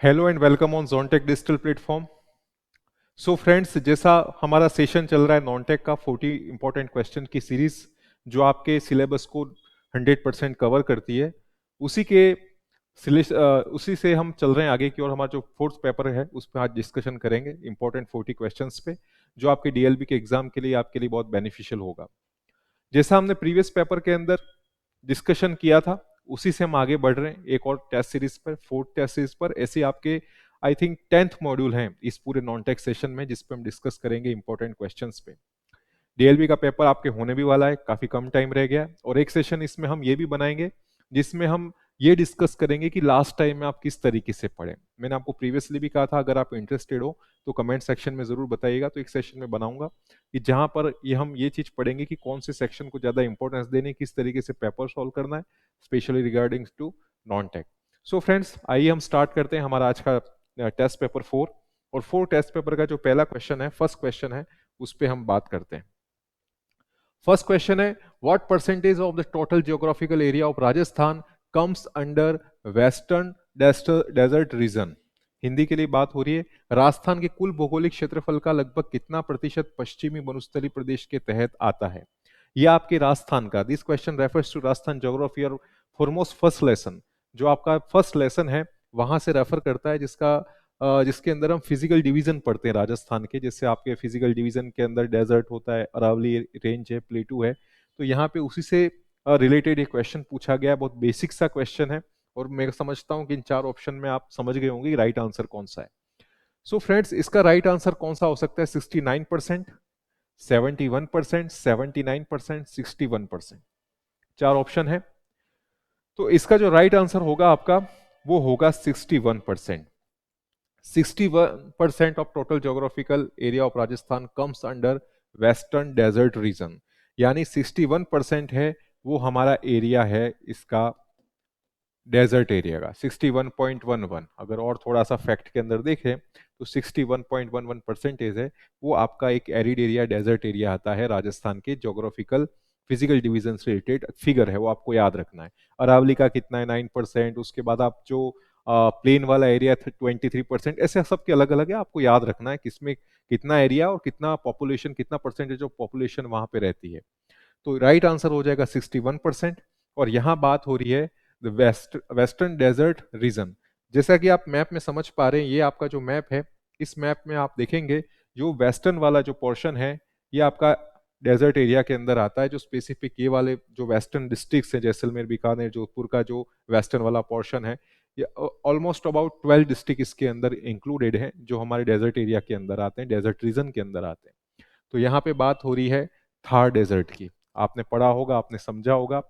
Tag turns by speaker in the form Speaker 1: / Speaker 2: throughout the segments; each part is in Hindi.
Speaker 1: हेलो एंड वेलकम ऑन जोनटेक डिजिटल प्लेटफॉर्म। सो फ्रेंड्स, जैसा हमारा सेशन चल रहा है नॉनटेक का 40 इंपॉर्टेंट क्वेश्चन की सीरीज जो आपके सिलेबस को 100% कवर करती है, उसी के उसी से हम चल रहे हैं आगे की ओर। हमारा जो फोर्थ पेपर है उस पर आज डिस्कशन करेंगे इंपॉर्टेंट 40 क्वेश्चंस पे, जो आपके डीएलबी के एग्जाम के लिए आपके लिए बहुत बेनिफिशियल होगा। जैसा हमने प्रीवियस पेपर के अंदर डिस्कशन किया था, उसी से हम आगे बढ़ रहे हैं एक और टेस्ट सीरीज पर, फोर्थ टेस्ट सीरीज पर। ऐसे आपके आई थिंक 10th मॉड्यूल है इस पूरे नॉन टेक सेशन में, जिस पे हम डिस्कस करेंगे इंपॉर्टेंट क्वेश्चंस पे। डीएलबी का पेपर आपके होने भी वाला है, काफी कम टाइम रह गया, और एक सेशन इसमें हम ये भी बनाएंगे जिसमें हम ये डिस्कस करेंगे कि लास्ट टाइम में आप किस तरीके से पढ़े। मैंने आपको प्रीवियसली भी कहा था, अगर आप इंटरेस्टेड हो तो कमेंट सेक्शन में जरूर बताइएगा, तो एक सेशन में बनाऊंगा कि जहां पर ये हम ये चीज पढ़ेंगे कि कौन से सेक्शन को ज्यादा इंपॉर्टेंस देने, किस तरीके से पेपर सॉल्व करना है, specially regarding to non tech. So friends, आइए हम स्टार्ट करते हैं हमारा आज का टेस्ट पेपर 4। और 4 टेस्ट पेपर का जो पहला क्वेश्चन है, फर्स्ट क्वेश्चन है, उस पर हम बात करते हैं। फर्स्ट क्वेश्चन है, what percentage of the total geographical area of Rajasthan comes under western desert region. Hindi के लिए बात हो रही है, राजस्थान के कुल भौगोलिक क्षेत्रफल का लगभग कितना प्रतिशत पश्चिमी वनुस्थली प्रदेश के तहत आता है। यह आपके राजस्थान का, this question refers to Rajasthan geography और फॉरमोस्ट फर्स्ट लेसन, जो आपका फर्स्ट लेसन है वहां से रेफर करता है, जिसके अंदर हम फिजिकल डिवीजन पढ़ते हैं राजस्थान के। जैसे आपके फिजिकल डिवीजन के अंदर डेजर्ट होता है, अरावली रेंज है, प्लेटू है, तो यहाँ पे उसी से रिलेटेड एक क्वेश्चन पूछा गया। बहुत बेसिक सा क्वेश्चन है, और मैं समझता हूँ कि इन 4 ऑप्शन में आप समझ गए होंगे राइट आंसर कौन सा है। सो फ्रेंड्स, इसका राइट आंसर कौन सा हो सकता है? 69%, 71%, 79%, 61%, 4 ऑप्शन है। तो इसका जो राइट आंसर होगा आपका, वो होगा 61%। 61% of total geographical area of Rajasthan comes under western desert region, यानी 61% है वो हमारा एरिया है इसका डेजर्ट एरिया का, 61.11। अगर और थोड़ा सा फैक्ट के अंदर देखें तो 61.11% है वो आपका एक एरिड एरिया, डेजर्ट एरिया आता है राजस्थान के। ज्योग्राफिकल फिजिकल डिवीजन से रिलेटेड फिगर है, वो आपको याद रखना है। अरावली का कितना है? 9%। उसके बाद आप जो प्लेन वाला एरिया 23%, ऐसे सबके अलग अलग है, आपको याद रखना है किसमें कितना एरिया और कितना पॉपुलेशन, कितना परसेंटेज ऑफ पॉपुलेशन वहां पे रहती है। तो राइट आंसर हो जाएगा 61%। और यहाँ बात हो रही है वेस्टर्न डेजर्ट रीजन। जैसा कि आप मैप में समझ पा रहे हैं, ये आपका जो मैप है, इस मैप में आप देखेंगे जो वेस्टर्न वाला जो पोर्शन है ये आपका डेजर्ट एरिया के अंदर आता है। जो स्पेसिफिक ये वाले जो वेस्टर्न डिस्ट्रिक्ट्स हैं, जैसलमेर, बीकानेर, जोधपुर का जो वेस्टर्न वाला पोर्शन है, ये ऑलमोस्ट अबाउट 12 डिस्ट्रिक्ट इसके अंदर इंक्लूडेड हैं, जो हमारे डेजर्ट एरिया के अंदर आते हैं, डेजर्ट रीजन के अंदर आते हैं। तो यहाँ पे बात हो रही है थार डेजर्ट की। आपने पढ़ा होगा, आपने समझा होगा।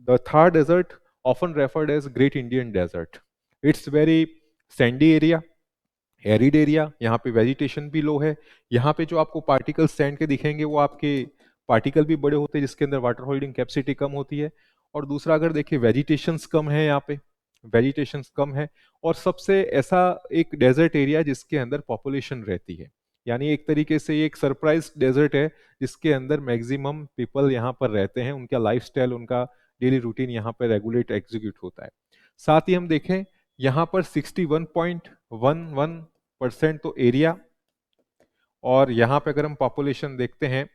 Speaker 1: The Thar desert often referred as great Indian desert. It's very sandy area, arid area, यहाँ पे वेजिटेशन भी लो है। यहाँ पे जो आपको पार्टिकल सैंड के दिखेंगे वो आपके पार्टिकल भी बड़े होते हैं, जिसके अंदर वाटर होल्डिंग कैपेसिटी कम होती है। और दूसरा, अगर देखिए वेजिटेशंस कम है, यहाँ पे वेजिटेशंस कम है। और सबसे ऐसा एक डेजर्ट एरिया जिसके अंदर पॉपुलेशन रहती है, यानी एक तरीके से ये एक सरप्राइज डेजर्ट है जिसके अंदर मैक्सिमम पीपल यहाँ पर रहते हैं, उनका लाइफस्टाइल, उनका डेली रूटीन यहाँ पर रेगुलेट एग्जीक्यूट होता है। साथ ही हम देखें यहाँ पर 61.11% तो एरिया, और यहाँ पे अगर हम पॉपुलेशन देखते हैं,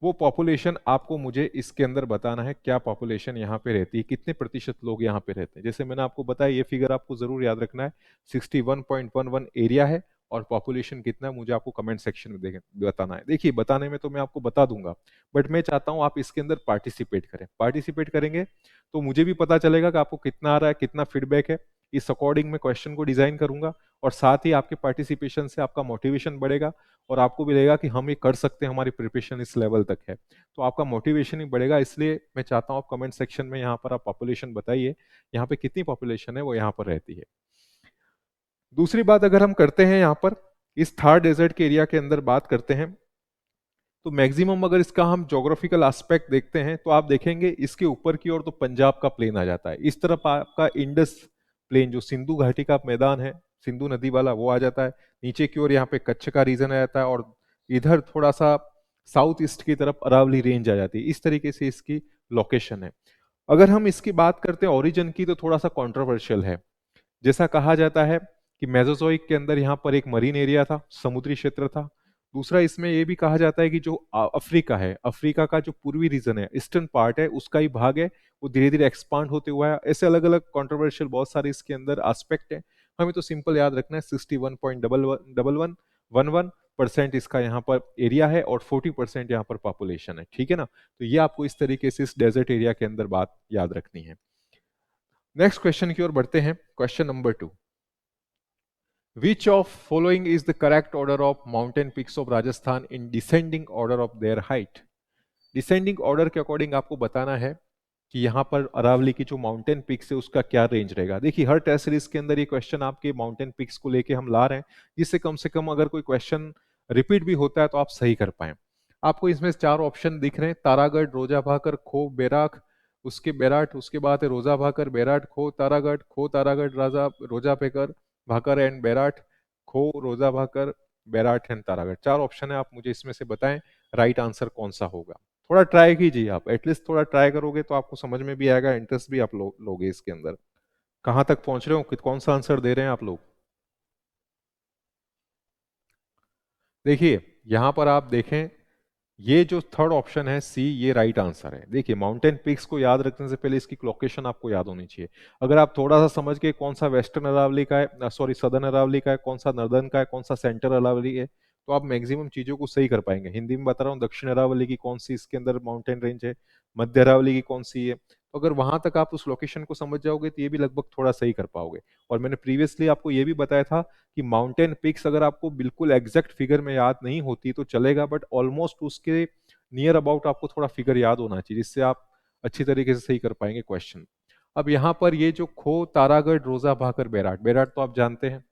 Speaker 1: वो पॉपुलेशन आपको मुझे इसके अंदर बताना है क्या पॉपुलेशन यहाँ पे रहती है, कितने प्रतिशत लोग यहाँ पे रहते हैं। जैसे मैंने आपको बताया, ये फिगर आपको जरूर याद रखना है। 61.11 एरिया है और पॉपुलेशन कितना है मुझे आपको कमेंट सेक्शन में बताना है। देखिए, बताने में तो मैं आपको बता दूंगा, बट मैं चाहता हूं आप इसके अंदर पार्टिसिपेट करें। पार्टिसिपेट करेंगे तो मुझे भी पता चलेगा कि आपको कितना आ रहा है, कितना फीडबैक है। इस अकॉर्डिंग मैं क्वेश्चन को डिजाइन करूंगा, और साथ ही आपके पार्टिसिपेशन से आपका मोटिवेशन बढ़ेगा, और आपको भी लगेगा कि हम ये कर सकते हैं, हमारी प्रिपरेशन इस लेवल तक है, तो आपका मोटिवेशन ही बढ़ेगा। इसलिए मैं चाहता हूं आप कमेंट सेक्शन में यहाँ पर आप पॉपुलेशन बताइए, यहाँ पे कितनी पॉपुलेशन है वो यहाँ पर रहती है। दूसरी बात अगर हम करते हैं यहाँ पर इस थार डेजर्ट के एरिया के अंदर बात करते हैं, तो मैक्सिमम अगर इसका हम ज्योग्राफिकल एस्पेक्ट देखते हैं तो आप देखेंगे इसके ऊपर की ओर तो पंजाब का प्लेन आ जाता है, इस तरफ आपका इंडस प्लेन जो सिंधु घाटी का मैदान है, सिंधु नदी वाला, वो आ जाता है। नीचे की ओर यहाँ पे कच्छ का रीजन आ जाता है, और इधर थोड़ा सा साउथ ईस्ट की तरफ अरावली रेंज आ जाती है। इस तरीके से इसकी लोकेशन है। अगर हम इसकी बात करते हैं ओरिजिन की, तो थोड़ा सा कॉन्ट्रोवर्शियल है। जैसा कहा जाता है कि मेसोजोइक के अंदर यहाँ पर एक मरीन एरिया था, समुद्री क्षेत्र था। दूसरा इसमें ये भी कहा जाता है कि जो अफ्रीका है, अफ्रीका का जो पूर्वी रीजन है, ईस्टर्न पार्ट है, उसका ही भाग है, वो धीरे धीरे एक्सपांड होते हुआ है। ऐसे अलग अलग कॉन्ट्रोवर्शियल बहुत सारे इसके अंदर एस्पेक्ट है। हमें तो सिंपल याद रखना है 61.1111% इसका यहाँ पर एरिया है और 40% यहाँ पर पॉपुलेशन है, ठीक है ना। तो ये आपको इस तरीके से इस डेजर्ट एरिया के अंदर बात याद रखनी है। नेक्स्ट क्वेश्चन की ओर बढ़ते हैं। Question number 2, Which of following is the correct order of mountain peaks of Rajasthan in descending order of their height? Descending order के अकॉर्डिंग आपको बताना है कि यहाँ पर अरावली की जो माउंटेन पिक्स है उसका क्या रेंज रहेगा। देखिए हर टेस्ट सीरीज के अंदर ये क्वेश्चन आपके माउंटेन पिक्स को लेके हम ला रहे हैं, जिससे कम से कम अगर कोई क्वेश्चन रिपीट भी होता है तो आप सही कर पाए। आपको इसमें 4 ऑप्शन दिख रहे हैं, तारागढ़, रोजा भाकर, खो, बैराख, उसके बैराट, उसके बाद है रोजा भाकर, बैराट, खो, तारागढ़, खो, तारागढ़, राजा, रोजा पेकर, भाकर एंड बैराट, खो, रोजा भाकर, बैराट एंड तारागढ़। 4 ऑप्शन है, आप मुझे इसमें से बताएं राइट आंसर कौन सा होगा। थोड़ा ट्राई कीजिए, आप एटलीस्ट थोड़ा ट्राई करोगे तो आपको समझ में भी आएगा, इंटरेस्ट भी आप लोगे इसके अंदर। कहां तक पहुंच रहे हो, कौन सा आंसर दे रहे हैं आप लोग। देखिए यहां पर आप देखें, ये जो थर्ड ऑप्शन है सी, ये राइट आंसर है। देखिए माउंटेन पीक्स को याद रखने से पहले इसकी लोकेशन आपको याद होनी चाहिए। अगर आप थोड़ा सा समझ के कौन सा वेस्टर्न अरावली का है, सॉरी सदर्न अरावली का है, कौन सा नर्दर्न का है, कौन सा सेंट्रल अरावली है, तो आप मैक्सिमम चीजों को सही कर पाएंगे। हिंदी में बता रहा हूँ, दक्षिण अरावली की कौन सी इसके अंदर माउंटेन रेंज है, मध्य अरावली की कौन सी है। तो अगर वहां तक आप उस लोकेशन को समझ जाओगे तो ये भी लगभग थोड़ा सही कर पाओगे। और मैंने प्रीवियसली आपको ये भी बताया था कि माउंटेन पिक्स अगर आपको बिल्कुल एग्जैक्ट फिगर में याद नहीं होती तो चलेगा, बट ऑलमोस्ट उसके नियर अबाउट आपको थोड़ा फिगर याद होना चाहिए, जिससे आप अच्छी तरीके से सही कर पाएंगे क्वेश्चन। अब यहाँ पर ये जो खो, तारागढ़, रोजा भाकर, बैराट, बैराट तो आप जानते हैं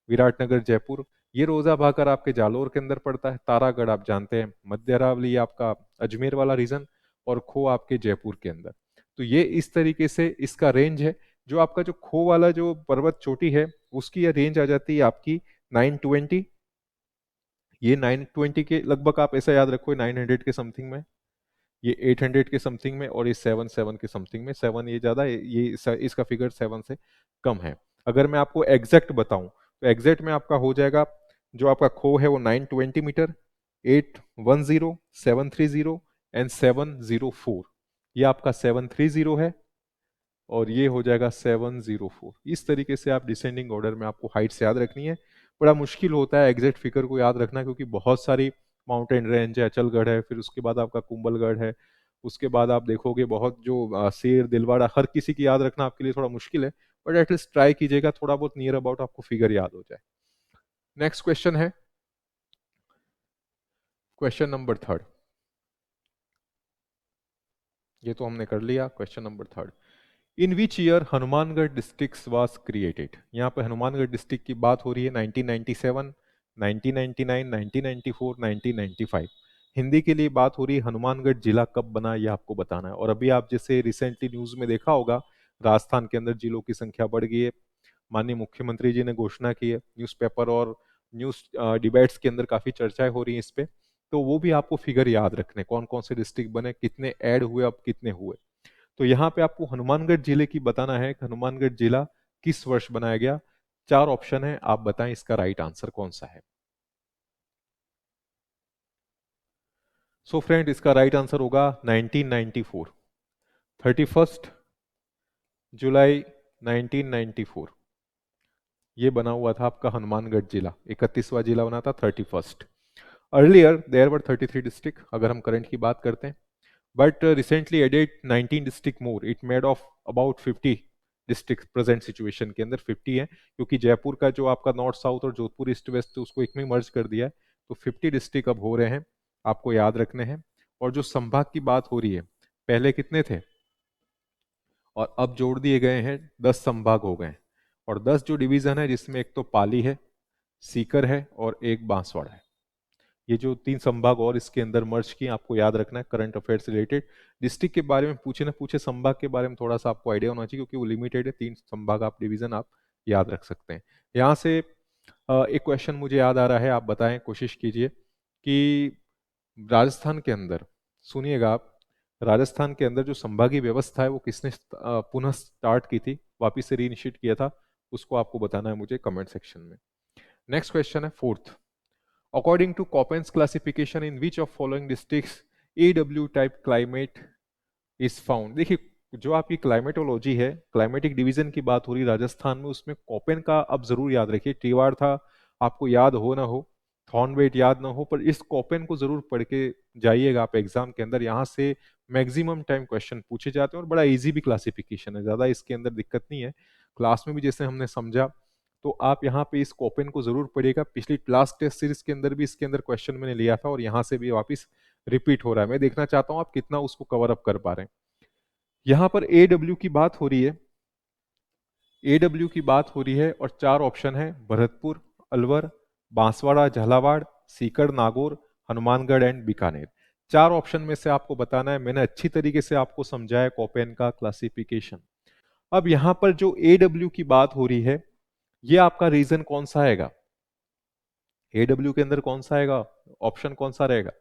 Speaker 1: विराटनगर जयपुर, ये रोजा भाकर आपके जालोर के अंदर पड़ता है, तारागढ़ आप जानते हैं मध्य अरावली आपका अजमेर वाला रीजन, और खो आपके जयपुर के अंदर। तो ये इस तरीके से इसका रेंज है। जो आपका जो खो वाला जो पर्वत चोटी है उसकी यह रेंज आ जाती है आपकी 920, ये 920 के लगभग, आप ऐसा याद रखो 900 के समथिंग में, ये 800 के समथिंग में, और ये 7 के समथिंग में। 7 ये ज्यादा है, ये इसका फिगर 7 से कम है। अगर मैं आपको एग्जैक्ट बताऊं तो एग्जैक्ट में आपका हो जाएगा, जो आपका खो है वो 920 मीटर, 810, 730 एंड 704। ये आपका 730 है और ये हो जाएगा 704। इस तरीके से आप डिसेंडिंग ऑर्डर में आपको हाइट्स याद रखनी है। बड़ा मुश्किल होता है एग्जैक्ट फिगर को याद रखना, क्योंकि बहुत सारी माउंटेन रेंज है, अचलगढ़ है, फिर उसके बाद आपका कुंभलगढ़ है, उसके बाद आप देखोगे बहुत जो शेर, दिलवाड़ा, हर किसी की याद रखना आपके लिए थोड़ा मुश्किल है। बट एटलीस्ट ट्राई कीजिएगा, थोड़ा बहुत नियर अबाउट आपको फिगर याद हो जाए। नेक्स्ट क्वेश्चन है क्वेश्चन नंबर 3। ये तो हमने कर लिया। Question number 3, in which year Hanumangarh district was created. यहाँ पे हनुमानगढ़ डिस्ट्रिक्ट की बात हो रही है। 1997, 1999, 1994, 1995। हिंदी के लिए बात हो रही है। हनुमानगढ़ जिला कब बना ये आपको बताना है। और अभी आप जैसे रिसेंटली न्यूज में देखा होगा, राजस्थान के अंदर जिलों की संख्या बढ़ गई है। माननीय मुख्यमंत्री जी ने घोषणा की है, न्यूज़पेपर और न्यूज डिबेट्स के अंदर काफी चर्चाएं हो रही हैं इस पे। तो वो भी आपको फिगर याद रखने, कौन कौन से डिस्ट्रिक्ट बने, कितने ऐड हुए, अब कितने हुए। तो यहाँ पे आपको हनुमानगढ़ जिले की बताना है कि हनुमानगढ़ जिला किस वर्ष बनाया गया। 4 ऑप्शन है, आप बताएं इसका राइट आंसर कौन सा है। सो फ्रेंड, इसका राइट आंसर होगा 1994, 31 जुलाई 1994। ये बना हुआ था आपका हनुमानगढ़ जिला, 31वां जिला बना था 31। अर्लियर देयर वर 33 डिस्ट्रिक्ट अगर हम करंट की बात करते हैं, but recently added 19 district more. It made of about 50 district present situation के अंदर 50 है, क्योंकि जयपुर का जो आपका नॉर्थ साउथ और जोधपुर ईस्ट वेस्ट उसको एक में मर्ज कर दिया है। तो 50 डिस्ट्रिक्ट अब हो रहे हैं, आपको याद रखने हैं। और जो संभाग की बात हो रही है, पहले कितने थे और अब जोड़ दिए गए हैं, 10 संभाग हो गए हैं। और 10 जो डिवीजन है, जिसमें एक तो पाली है, सीकर है और एक बांसवाड़ा है। ये जो 3 संभाग और इसके अंदर मर्ज किए, आपको याद रखना है करंट अफेयर से रिलेटेड। डिस्ट्रिक्ट के बारे में पूछे ना पूछे, संभाग के बारे में थोड़ा सा आपको आइडिया होना चाहिए, क्योंकि वो लिमिटेड है। 3 संभाग आप डिवीजन आप याद रख सकते हैं। यहाँ से एक क्वेश्चन मुझे याद आ रहा है, आप बताएं, कोशिश कीजिए कि राजस्थान के अंदर, सुनिएगा आप, राजस्थान के अंदर जो संभागीय व्यवस्था है वो किसने पुनः स्टार्ट की थी, वापिस से रीइनिशिएट किया था। उसको आपको बताना है मुझे कमेंट सेक्शन में। नेक्स्ट क्वेश्चन है fourth, according to Koppen's classification in which of following districts AW type climate is found. देखिए, जो आपकी क्लाइमेटोलॉजी है, क्लाइमेटिक डिवीजन की बात हो रही राजस्थान में, उसमें कोपेन का अब जरूर याद रखिए। टीवाड़ था, आपको याद हो ना हो, थॉर्नवेट याद ना हो, पर इस कोपेन को जरूर पढ़ के जाइएगा आप एग्जाम के अंदर। यहाँ से मैक्सिमम टाइम क्वेश्चन पूछे जाते हैं और बड़ा इजी भी क्लासिफिकेशन है, ज्यादा इसके अंदर दिक्कत नहीं है। क्लास में भी जैसे हमने समझा, तो आप यहाँ पे इस कोपेन को जरूर पढ़िएगा। पिछली क्लास टेस्ट सीरीज के अंदर भी इसके अंदर क्वेश्चन मैंने लिया था और यहाँ से भी वापस रिपीट हो रहा है। मैं देखना चाहता हूँ आप कितना उसको कवर अप कर पा रहे हैं। यहां पर AW की बात हो रही है, AW की बात हो रही है और चार ऑप्शन है, भरतपुर, अलवर, बांसवाड़ा, झालावाड़, सीकर, नागौर, हनुमानगढ़ एंड बीकानेर। चार ऑप्शन में से आपको बताना है। मैंने अच्छी तरीके से आपको समझाया कोपेन का क्लासिफिकेशन। अब यहां पर जो AW की बात हो रही है, ये आपका रीजन कौन सा आएगा? AW के अंदर कौन सा आएगा, ऑप्शन कौन सा रहेगा?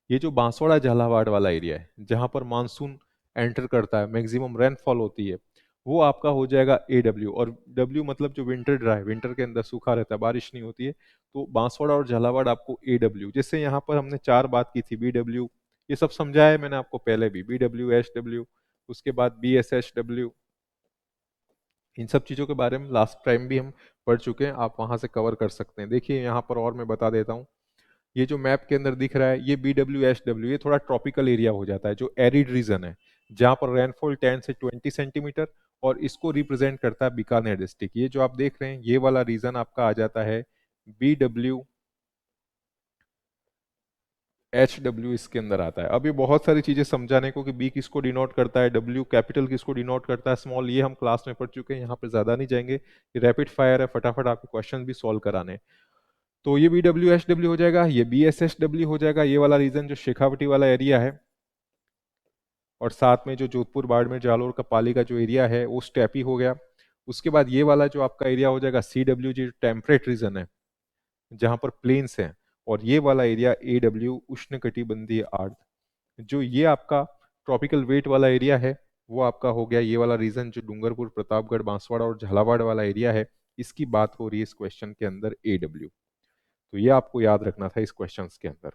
Speaker 1: ये जो बांसवाड़ा झालावाड़ वाला एरिया है, जहां पर मानसून एंटर करता है, मैक्सिमम रेनफॉल होती है, वो आपका हो जाएगा AW। और W मतलब जो विंटर ड्राई, विंटर के अंदर सूखा रहता है, बारिश नहीं होती है, तो बांसवाड़ा और झालावाड़ आपको AW। जैसे यहाँ पर हमने चार बात की थी, BW, ये सब समझाया है मैंने आपको पहले भी, BW, SW, उसके बाद BSHW, इन सब चीजों के बारे में लास्ट टाइम भी हम पढ़ चुके हैं, आप वहां से कवर कर सकते हैं। देखिए यहाँ पर और मैं बता देता हूँ, ये जो मैप के अंदर दिख रहा है, ये BWSW, ये थोड़ा ट्रॉपिकल एरिया हो जाता है, जो एरिड रीजन है, जहां पर रेनफॉल 10 से 20 सेंटीमीटर, और इसको रिप्रेजेंट करता है बीकानेर डिस्ट्रिक्ट। ये जो आप देख रहे हैं, ये वाला रीजन आपका आ जाता है BWHW, इसके अंदर आता है। अब ये बहुत सारी चीजें समझाने को कि बी किसको डिनोट करता है, W कैपिटल किसको डिनोट करता है, स्मॉल, ये हम क्लास में पढ़ चुके हैं, यहाँ पे ज्यादा नहीं जाएंगे। ये रैपिड फायर है, फटाफट आपके क्वेश्चन भी सॉल्व कराने हैं। तो ये BWHW हो जाएगा, ये BSHW हो जाएगा, ये वाला रीजन जो शेखावटी वाला एरिया है, और साथ में जो जोधपुर, बाड़मेर, जालोर का पाली का जो एरिया है, वो स्टेपी हो गया। उसके बाद ये वाला जो आपका एरिया हो जाएगा CW, जो टेम्परेट रीजन है, जहां पर प्लेन्स हैं। और ये वाला एरिया AW, उष्णकटिबंधीय आर्द्र। जो ये आपका ट्रॉपिकल वेट वाला एरिया है, वो आपका हो गया ये वाला रीजन, जो डूंगरपुर, प्रतापगढ़, बांसवाड़ा और झालावाड़ वाला एरिया है। इसकी बात हो रही है इस क्वेश्चन के अंदर AW। तो ये आपको याद रखना था इस क्वेश्चन के अंदर।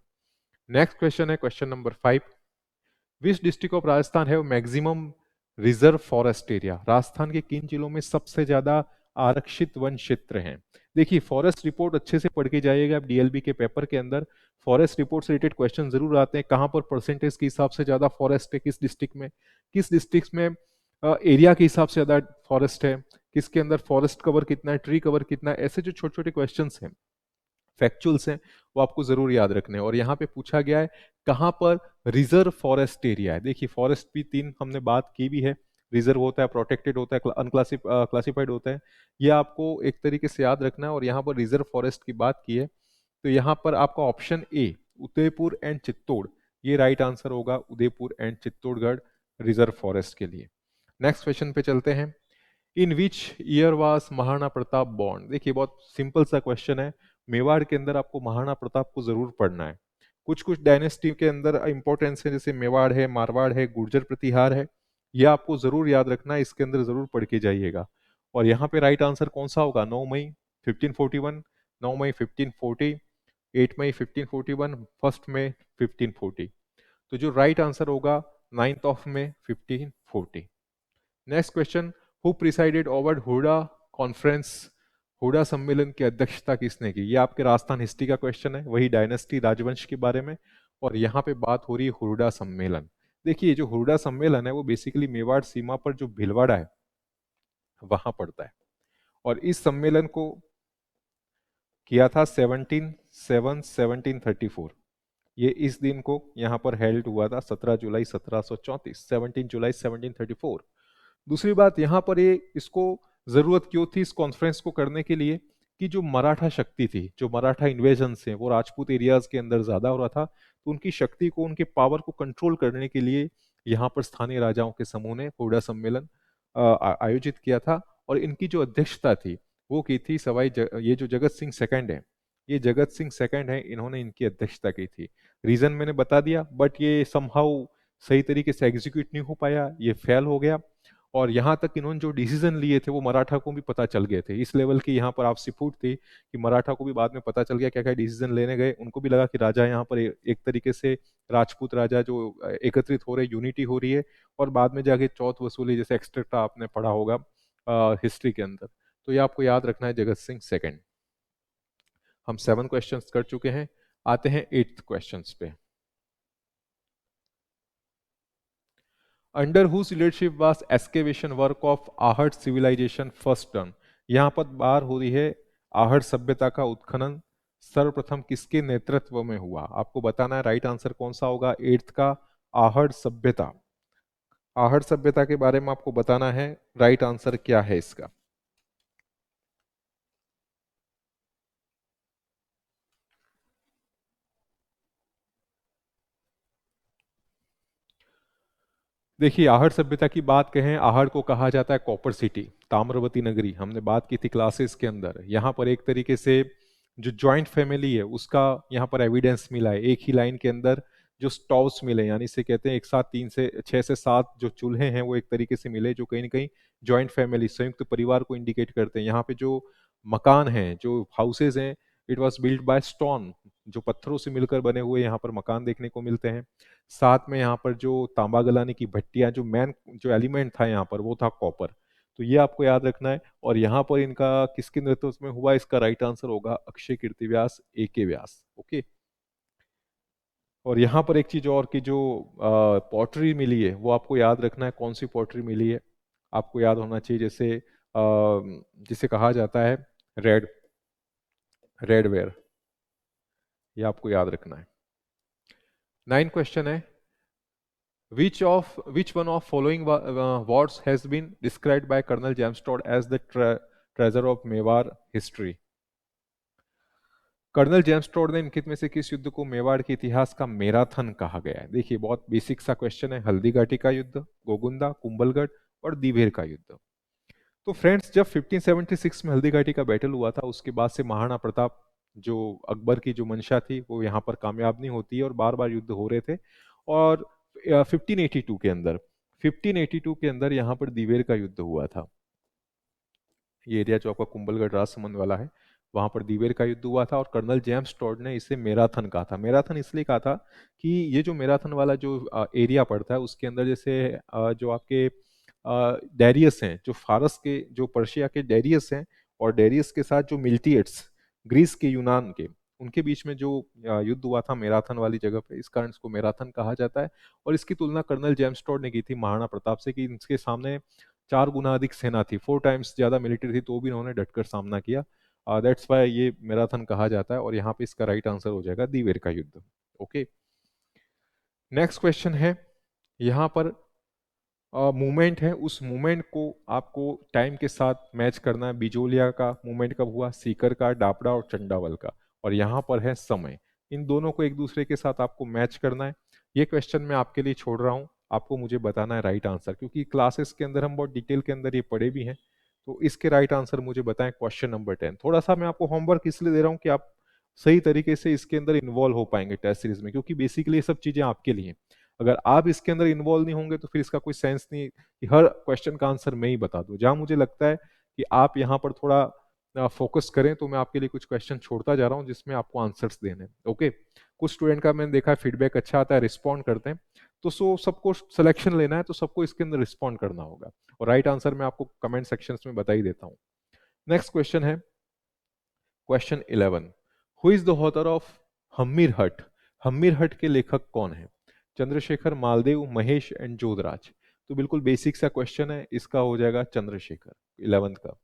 Speaker 1: नेक्स्ट क्वेश्चन है question number 5, which district of Rajasthan है maximum reserve forest area. Rajasthan के किन जिलों में सबसे ज्यादा आरक्षित वन क्षेत्र हैं? देखिए, फॉरेस्ट रिपोर्ट अच्छे से पढ़ के जाइएगा। DLB के पेपर के अंदर फॉरेस्ट रिपोर्ट से रिलेटेड क्वेश्चन जरूर आते हैं। कहां पर परसेंटेज के हिसाब से ज्यादा फॉरेस्ट है, किस डिस्ट्रिक्ट में एरिया के हिसाब से ज्यादा फॉरेस्ट है, किसके अंदर फॉरेस्ट कवर कितना है, ट्री कवर कितना है, ऐसे जो छोटे छोटे क्वेश्चन हैं, फैक्चुअल्स हैं, वो आपको जरूर याद रखने हैं। और यहाँ पे पूछा गया है कहां पर रिजर्व फॉरेस्ट एरिया है। देखिए, फॉरेस्ट भी तीन हमने बात की भी है, रिजर्व होता है, प्रोटेक्टेड होता है, अनक्लासिफाइड होता है। ये आपको एक तरीके से याद रखना है। और यहाँ पर रिजर्व फॉरेस्ट की बात की है, तो यहाँ पर आपका option A, Udaipur and Chittor, ये राइट आंसर होगा, Udaipur and Chittorgarh reserve forest के लिए। नेक्स्ट क्वेश्चन पे चलते हैं, in which year was Maharana Pratap born. देखिए, बहुत सिंपल सा क्वेश्चन है। मेवाड़ के अंदर आपको महाराणा प्रताप को जरूर पढ़ना है। कुछ कुछ डायनेस्टी के अंदर इंपॉर्टेंस है, जैसे मेवाड़ है, मारवाड़ है, गुर्जर प्रतिहार है, ये आपको जरूर याद रखना है, इसके अंदर जरूर पढ़ के जाइएगा। और यहाँ पे राइट आंसर कौन सा होगा? 9 मई 1541, 9 मई 1540, 8 मई 1541, 1 मई 1540। तो जो राइट आंसर होगा 9 मई 1540। Next question, who presided over Huda conference. Huda सम्मेलन की अध्यक्षता किसने की? ये आपके राजस्थान हिस्ट्री का क्वेश्चन है, वही डायनेस्टी, राजवंश के बारे में। और यहाँ पे बात हो रही है हुडा सम्मेलन। देखिए, जो हुडा सम्मेलन है, वो बेसिकली मेवाड़ सीमा पर जो भीलवाड़ा है, वहां पड़ता है। और इस सम्मेलन को किया था 17/7/1734। ये इस दिन को यहाँ पर हेल्ड हुआ था, 17 जुलाई 1734, 17 जुलाई 1734। दूसरी बात, यहाँ पर ये इसको जरूरत क्यों थी इस कॉन्फ्रेंस को करने के लिए, कि जो मराठा शक्ति थी, जो मराठा इन्वेजन से वो राजपूत एरियाज के अंदर ज्यादा हो रहा था, तो उनकी शक्ति को, उनके पावर को कंट्रोल करने के लिए यहाँ पर स्थानीय राजाओं के समूह ने हुडा सम्मेलन आयोजित किया था। और इनकी जो अध्यक्षता थी, वो की थी ये जो जगत सिंह सेकंड है, ये जगत सिंह सेकंड है, इन्होंने इनकी अध्यक्षता की थी। रीजन मैंने बता दिया, बट ये समहाउ सही तरीके से एग्जीक्यूट नहीं हो पाया, ये फेल हो गया। और यहाँ तक इन्होंने जो डिसीजन लिए थे वो मराठा को भी पता चल गए थे। इस लेवल की यहाँ पर आपसी फूट थी कि मराठा को भी बाद में पता चल गया क्या क्या डिसीजन लेने गए। उनको भी लगा कि राजा यहाँ पर एक तरीके से राजपूत राजा जो एकत्रित हो रहे, यूनिटी हो रही है, और बाद में जाके चौथ वसूली जैसे एक्सट्रा आपने पढ़ा होगा हिस्ट्री के अंदर। तो ये आपको याद रखना है, जगत सिंह सेकंड। हम 7 क्वेश्चंस कर चुके हैं, आते हैं 8th क्वेश्चंस पे। Under whose leadership was excavation work of Ahar civilisation first done. यहाँ पर बात हो रही है आहट सभ्यता का उत्खनन सर्वप्रथम किसके नेतृत्व में हुआ। आपको बताना है राइट आंसर कौन सा होगा 8th का, आहट सभ्यता। आहट सभ्यता के बारे में आपको बताना है राइट आंसर क्या है इसका। देखिए आहट सभ्यता की बात कहें, आहट को कहा जाता है कॉपर सिटी, ताम्रवती नगरी। हमने बात की थी क्लासेस के अंदर। यहाँ पर एक तरीके से जो जॉइंट फैमिली है उसका यहाँ पर एविडेंस मिला है। एक ही लाइन के अंदर जो स्टोव्स मिले, यानी इसे कहते हैं एक साथ 3 से 6 से 7 जो चूल्हे हैं वो एक तरीके से मिले, जो कहीं ना कहीं जॉइंट फैमिली, संयुक्त परिवार को इंडिकेट करते हैं। यहाँ पे जो मकान हैं, जो हाउसेज हैं, it was build by stone, जो पत्थरों से मिलकर बने हुए यहाँ पर मकान देखने को मिलते हैं। साथ में यहाँ पर जो तांबा गलाने की भट्टियां, जो मेन जो एलिमेंट था यहाँ पर वो था कॉपर। तो ये आपको याद रखना है। और यहाँ पर इनका किसके नेतृत्व में हुआ, इसका राइट आंसर होगा अक्षय कीर्ति व्यास, A K व्यास। ओके। और यहाँ पर एक चीज और की जो पॉटरी मिली है वो आपको याद रखना है, कौन सी पॉटरी मिली है आपको याद होना चाहिए। जैसे जिसे कहा जाता है रेड रेडवेयर, ये आपको याद रखना है। 9 क्वेश्चन है, which one of following words has been described by Colonel James Todd as the treasure of Mewar history? Colonel James Tod ने इनके में से किस युद्ध को मेवाड़ के इतिहास का मैराथन कहा गया है। देखिए बहुत बेसिक सा क्वेश्चन है। हल्दी घाटी का युद्ध, गोगुंदा, कुंभलगढ़ और दीवेर का युद्ध। तो फ्रेंड्स जब 1576 में हल्दी घाटी का बैटल हुआ था, उसके बाद से महाराणा प्रताप जो अकबर की जो मंशा थी वो यहाँ पर कामयाब नहीं होती है और बार बार युद्ध हो रहे थे। और 1582 के अंदर 1582 के अंदर यहाँ पर दीवेर का युद्ध हुआ था। ये एरिया जो आपका कुंभलगढ़ राजसमंद वाला है, वहां पर दीवेर का युद्ध हुआ था। और कर्नल जेम्स टॉड ने इसे मैराथन कहा था। मैराथन इसलिए कहा था कि ये जो मैराथन वाला जो एरिया पड़ता है उसके अंदर जैसे जो आपके डेरियस हैं, जो फारस के, जो पर्शिया के डेरियस हैं, और डेरियस के साथ जो मिल्टिएट्स, ग्रीस के, यूनान के, उनके बीच में जो युद्ध हुआ था मैराथन वाली जगह पे, इस कारण इसको मैराथन कहा जाता है। और इसकी तुलना कर्नल जेम्स टॉड ने की थी महाराणा प्रताप से कि इनके सामने 4 गुना अधिक सेना थी, 4 टाइम्स ज्यादा मिलिट्री थी, तो भी इन्होंने डटकर सामना किया। दैट्स वाई ये मैराथन कहा जाता है। और यहाँ पे इसका राइट आंसर हो जाएगा दीवेर का युद्ध। ओके। नेक्स्ट क्वेश्चन है, यहाँ पर मूवमेंट है, उस मूवमेंट को आपको टाइम के साथ मैच करना है। बिजोलिया का मूवमेंट कब हुआ, सीकर का, डापड़ा और चंडावल का। और यहाँ पर है समय। इन दोनों को एक दूसरे के साथ आपको मैच करना है। ये क्वेश्चन मैं आपके लिए छोड़ रहा हूँ, आपको मुझे बताना है राइट आंसर, क्योंकि क्लासेस के अंदर हम बहुत डिटेल के अंदर ये पढ़े भी हैं। तो इसके राइट आंसर मुझे बताएं। Question number 10। थोड़ा सा मैं आपको होमवर्क इसलिए दे रहा हूँ कि आप सही तरीके से इसके अंदर इन्वॉल्व हो पाएंगे टेस्ट सीरीज में, क्योंकि बेसिकली ये सब चीजें आपके लिए हैं। अगर आप इसके अंदर इन्वॉल्व नहीं होंगे तो फिर इसका कोई सेंस नहीं कि हर क्वेश्चन का आंसर मैं ही बता दूं। जहां मुझे लगता है कि आप यहाँ पर थोड़ा फोकस करें, तो मैं आपके लिए कुछ क्वेश्चन छोड़ता जा रहा हूँ जिसमें आपको आंसर्स देने हैं। ओके। कुछ स्टूडेंट का मैंने देखा है फीडबैक अच्छा आता है, रिस्पॉन्ड करते हैं। तो सबको सिलेक्शन लेना है तो सबको इसके अंदर रिस्पॉन्ड करना होगा। और राइट आंसर मैं आपको कमेंट सेक्शन में बता ही देता हूँ। नेक्स्ट क्वेश्चन है question 11। Who is the author of Hammir हट। हम्मीर हट के लेखक कौन है। चंद्रशेखर, मालदेव, महेश एंड जोधराज। तो बिल्कुल बेसिक सा क्वेश्चन है, इसका हो जाएगा चंद्रशेखर, 11th का।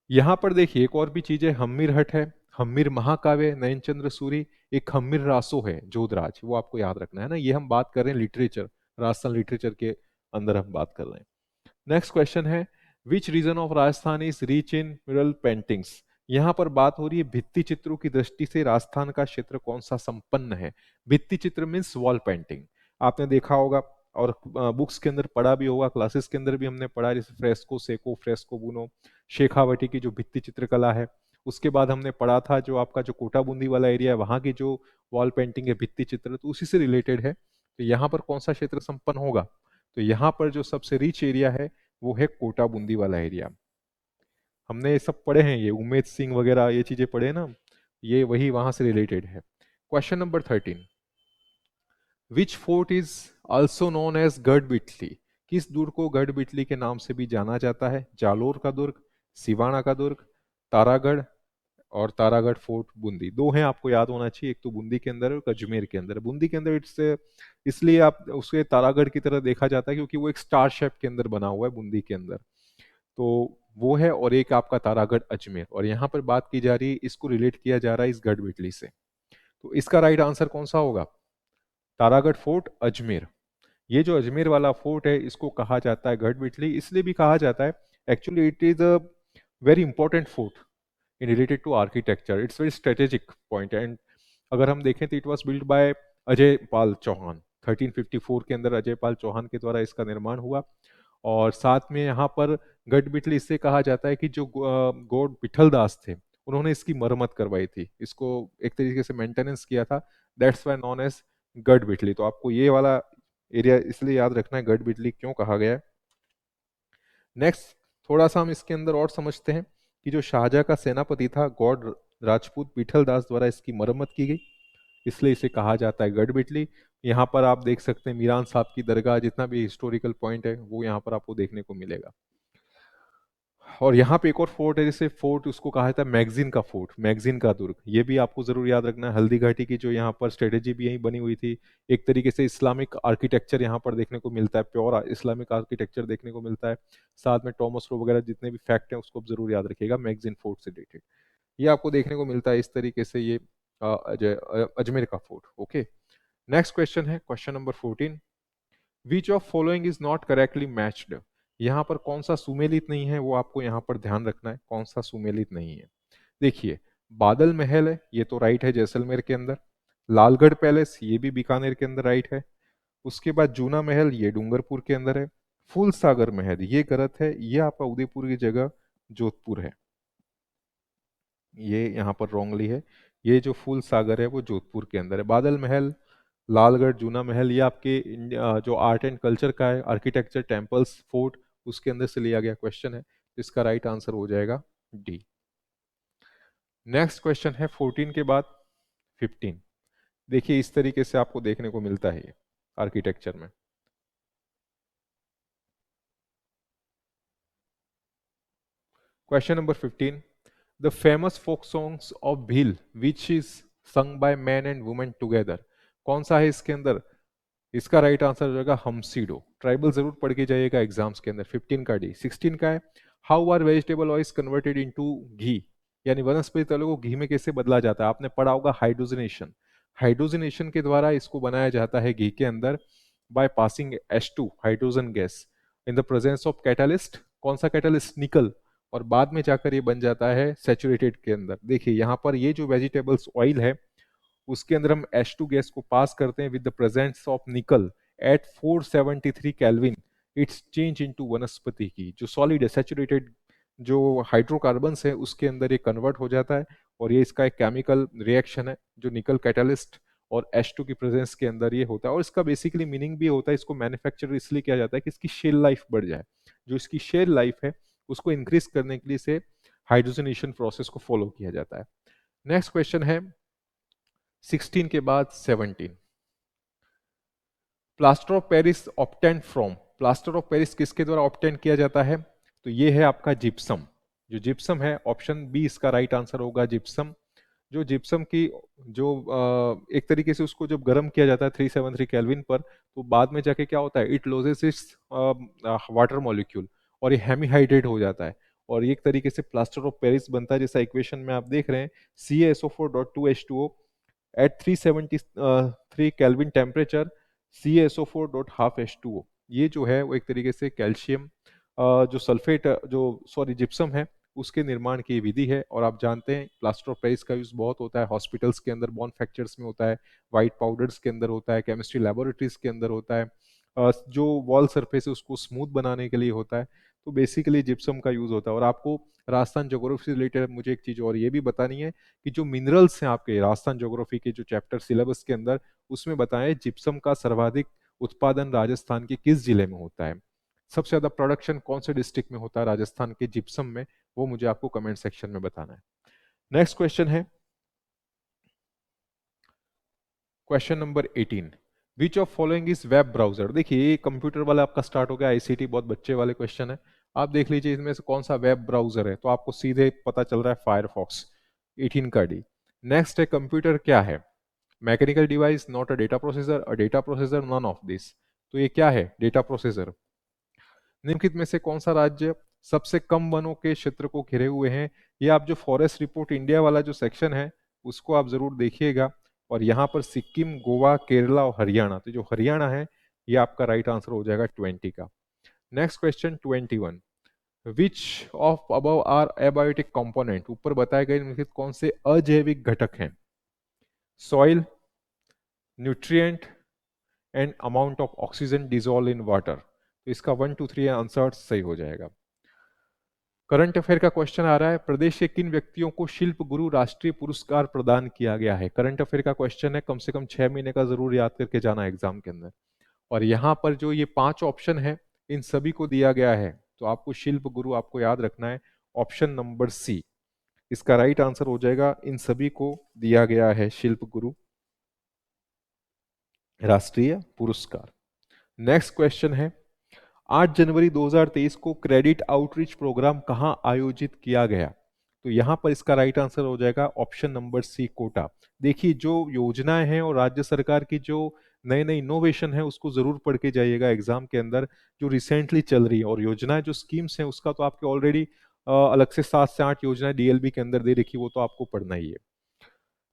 Speaker 1: यहां पर देखिए एक और भी चीज है, हम्मीर हट है, हम्मीर महाकाव्य नयनचंद्र सूरी, एक हम्मीर रासो है जोधराज, वो आपको याद रखना है ना। ये हम बात कर रहे हैं लिटरेचर, राजस्थान लिटरेचर के अंदर हम बात कर रहे हैं। नेक्स्ट क्वेश्चन है, which region of Rajasthan is rich in mural paintings. यहाँ पर बात हो रही है भित्ति चित्रों की दृष्टि से राजस्थान का क्षेत्र कौन सा संपन्न है। भित्ति चित्र मीन्स वॉल पेंटिंग, आपने देखा होगा और बुक्स के अंदर पढ़ा भी होगा, क्लासेस के अंदर भी हमने पढ़ा, जैसे फ्रेस्को, सेको, फ्रेस्को, बुनो, शेखावटी की जो भित्ति चित्रकला है। उसके बाद हमने पढ़ा था जो आपका जो कोटा बूंदी वाला एरिया है, वहां की जो वॉल पेंटिंग है, भित्ति चित्र, तो उसी से रिलेटेड है। तो यहाँ पर कौन सा क्षेत्र संपन्न होगा, तो यहाँ पर जो सबसे रिच एरिया है वो है कोटा बूंदी वाला एरिया। हमने ये सब पढ़े हैं, ये उमेद सिंह वगैरह ये चीजें पढ़े हैं ना, ये वही वहां से रिलेटेड है। Question number 13, which fort is also known as Garh Bitli? किस दुर्ग को गढ़ बिटली के नाम से भी जाना जाता है? जालोर का दुर्ग, सिवाना का दुर्ग, तारागढ़ और तारागढ़ फोर्ट बूंदी। दो हैं, आपको याद होना चाहिए, एक तो बूंदी के अंदर है और अजमेर के अंदर है। बूंदी के अंदर इट्स इसलिए आप उसे तारागढ़ की तरह देखा जाता है क्योंकि वो एक स्टार शेप के अंदर बना हुआ है बूंदी के अंदर, तो वो है। और एक आपका तारागढ़ अजमेर, और यहाँ पर बात की जा रही है, इसको रिलेट किया जा रहा है इस गढ़ बिटली से। तो इसका राइट आंसर कौन सा होगा? तारागढ़ फोर्ट अजमेर। ये जो अजमेर वाला फोर्ट है इसको कहा जाता है गढ़ बिटली, इसलिए भी कहा जाता है, actually it is a very important fort in related to architecture, it's very strategic point. And अगर हम देखें तो it was build by Ajay Pal Chauhan, 1354 के अंदर अजय पाल चौहान के द्वारा इसका निर्माण हुआ। और साथ में यहाँ पर गढ़ बिटली इससे कहा जाता है कि जो गॉड विठल दास थे उन्होंने इसकी मरम्मत करवाई थी, इसको एक तरीके से मेंटेनेंस किया था, that's why known as Garh Bitly. तो आपको ये वाला एरिया इसलिए याद रखना है गढ़ बिटली क्यों कहा गया है। नेक्स्ट थोड़ा सा हम इसके अंदर और समझते हैं कि जो शाहजहां का सेनापति था गौड़ राजपूत विठल दास द्वारा इसकी मरम्मत की गई, इसलिए इसे कहा जाता है गढ़ बिटली। यहाँ पर आप देख सकते हैं मीरान साहब की दरगाह, जितना भी हिस्टोरिकल पॉइंट है वो यहाँ पर आपको देखने को मिलेगा। और यहाँ पे एक और फोर्ट है, जैसे फोर्ट उसको कहा जाता है मैगजीन का फोर्ट, मैगजीन का दुर्ग, ये भी आपको जरूर याद रखना है। हल्दी घाटी की जो यहाँ पर स्ट्रेटेजी भी यही बनी हुई थी, एक तरीके से इस्लामिक आर्किटेक्चर यहाँ पर देखने को मिलता है, प्योर इस्लामिक आर्किटेक्चर देखने को मिलता है। साथ में टॉमस रो वगैरह जितने भी फैक्ट हैं उसको जरूर याद रखिएगा मैगजीन फोर्ट से रिलेटेड, ये आपको देखने को मिलता है इस तरीके से, ये अजमेर का फोर्ट। ओके, नेक्स्ट क्वेश्चन है question number 14, which of following is not correctly matched? यहाँ पर कौन सा सुमेलित नहीं है वो आपको यहाँ पर ध्यान रखना है, कौन सा सुमेलित नहीं है। देखिए, बादल महल है, ये तो राइट है जैसलमेर के अंदर। लालगढ़ पैलेस, ये भी बीकानेर के अंदर राइट है। उसके बाद जूना महल, ये डूंगरपुर के अंदर है। फूल सागर महल, ये गलत है, ये आपका उदयपुर की जगह जोधपुर है, ये यहाँ पर रॉन्गली है। ये जो फूल सागर है वो जोधपुर के अंदर है। बादल महल, लालगढ़, जूना महल, ये आपके जो आर्ट एंड कल्चर का है, आर्किटेक्चर, टेम्पल्स, फोर्ट, उसके अंदर से लिया गया क्वेश्चन है। इसका राइट आंसर हो जाएगा डी। नेक्स्ट क्वेश्चन है 14 के बाद 15। देखिए इस तरीके से आपको देखने को मिलता है ये आर्किटेक्चर में। Question number 15, the famous folk songs of Bhil which is sung by man and women together, कौन सा है इसके अंदर? इसका राइट आंसर हो जाएगा हमसीडो। ट्राइबल जरूर पढ़ के जाइएगा एग्जाम्स के अंदर। 15 का डी। 16 का है, how are vegetable oils converted into ghee, यानी वनस्पति तेलों को घी में कैसे बदला जाता है? आपने पढ़ा होगा हाइड्रोजनेशन, हाइड्रोजनेशन के द्वारा इसको बनाया जाता है घी के अंदर, by passing H2 hydrogen gas in the presence of catalyst. कौन सा कैटलिस्ट? निकल। और बाद में जाकर ये बन जाता है सैचुरेटेड के अंदर। देखिए यहाँ पर ये जो वेजिटेबल्स ऑयल है उसके अंदर हम H2 गैस को पास करते हैं with the presence of nickel at 473 kelvin, it's change into वनस्पति की जो सॉलिड है, सैचुरेटेड जो हाइड्रोकार्बन्स है उसके अंदर ये कन्वर्ट हो जाता है। और ये इसका एक केमिकल रिएक्शन है जो निकल कैटलिस्ट और H2 की प्रेजेंस के अंदर ये होता है। और इसका बेसिकली मीनिंग भी होता है, इसको मैन्युफैक्चर इसलिए किया जाता है कि इसकी शेल लाइफ बढ़ जाए। जो इसकी शेल लाइफ है उसको इंक्रीज करने के लिए से हाइड्रोजनेशन प्रोसेस को फॉलो किया जाता है। नेक्स्ट क्वेश्चन है 16 के बाद 17, plaster of Paris obtain from, plaster of Paris किसके द्वारा ऑब्टेन किया जाता है? तो ये है आपका जिप्सम। जो जिप्सम है ऑप्शन बी इसका राइट आंसर होगा जिप्सम। जो जिप्सम की जो एक तरीके से उसको जब गर्म किया जाता है 373 केल्विन पर, तो बाद में जाके क्या होता है, it losses it's water molecule और ये हेमीहाइड्रेट हो जाता है और एक तरीके से प्लास्टर ऑफ पेरिस बनता है। जैसा इक्वेशन में आप देख रहे हैं CaSO4.2H2O at 373 kelvin temperature CaSO4.12H2O, ये जो है वो एक तरीके से कैल्शियम जो सल्फेट जो सॉरी जिप्सम है उसके निर्माण की विधि है। और आप जानते हैं प्लास्टर ऑफ पेरिस का यूज बहुत होता है हॉस्पिटल्स के अंदर, बॉन फ्रैक्चर्स में होता है, वाइट पाउडर्स के अंदर होता है, केमिस्ट्री लेबोरेटरीज के अंदर होता है, जो वॉल सरफेस है उसको स्मूथ बनाने के लिए होता है। तो बेसिकली जिप्सम का यूज होता है। और आपको राजस्थान ज्योग्राफी से रिलेटेड मुझे एक चीज और ये भी बतानी है कि जो मिनरल्स हैं आपके राजस्थान ज्योग्राफी के जो चैप्टर सिलेबस के अंदर, उसमें बताएं जिप्सम का सर्वाधिक उत्पादन राजस्थान के किस जिले में होता है? सबसे ज्यादा प्रोडक्शन कौन से डिस्ट्रिक्ट में होता है राजस्थान के जिप्सम में, वो मुझे आपको कमेंट सेक्शन में बताना है। नेक्स्ट क्वेश्चन है question number 18, which of following is web browser. देखिए ये कंप्यूटर वाला आपका स्टार्ट हो गया, आईसीटी बहुत बच्चे वाले क्वेश्चन है। आप देख लीजिए इसमें से कौन सा वेब ब्राउजर है, तो आपको सीधे पता चल रहा है फायरफॉक्स 18 का डी। नेक्स्ट है कंप्यूटर क्या है, mechanical device, not a data processor, a data processor, none of this. तो ये क्या है, डेटा प्रोसेसर। निम्नलिखित में से कौन सा राज्य सबसे कम वनों के क्षेत्र को घिरे हुए हैं। ये आप जो फॉरेस्ट रिपोर्ट इंडिया वाला जो सेक्शन है उसको आप जरूर देखिएगा। और यहाँ पर सिक्किम, गोवा, केरला और हरियाणा, तो जो हरियाणा है ये आपका राइट आंसर हो जाएगा 20 का। Next question 21, which of above are abiotic component. ऊपर बताए गए निम्नलिखित कौन से अजैविक घटक हैं, soil, nutrient and amount of oxygen dissolve in water. तो इसका 1 2 3 आंसर सही हो जाएगा। करंट अफेयर का क्वेश्चन आ रहा है, प्रदेश के किन व्यक्तियों को शिल्प गुरु राष्ट्रीय पुरस्कार प्रदान किया गया है। करंट अफेयर का क्वेश्चन है, कम से कम 6 महीने का जरूर याद करके जाना एग्जाम के अंदर। और यहाँ पर जो ये 5 ऑप्शन है इन सभी को दिया गया है, तो आपको शिल्प गुरु आपको याद रखना है, ऑप्शन नंबर सी इसका राइट आंसर हो जाएगा। इन सभी को दिया गया है शिल्प गुरु राष्ट्रीय पुरस्कार। नेक्स्ट क्वेश्चन है, 8 जनवरी 2023 को क्रेडिट आउटरीच प्रोग्राम कहां आयोजित किया गया। तो यहां पर इसका राइट आंसर हो जाएगा ऑप्शन नंबर सी, कोटा। देखिए जो योजनाएं हैं और राज्य सरकार की जो नई नई इनोवेशन है उसको जरूर पढ़ के जाइएगा एग्जाम के अंदर, जो रिसेंटली चल रही है। और योजनाएं जो स्कीम्स हैं उसका तो आपके ऑलरेडी अलग से 7 से 8 योजनाएं डीएलबी के अंदर दे रखी, वो तो आपको पढ़ना ही है।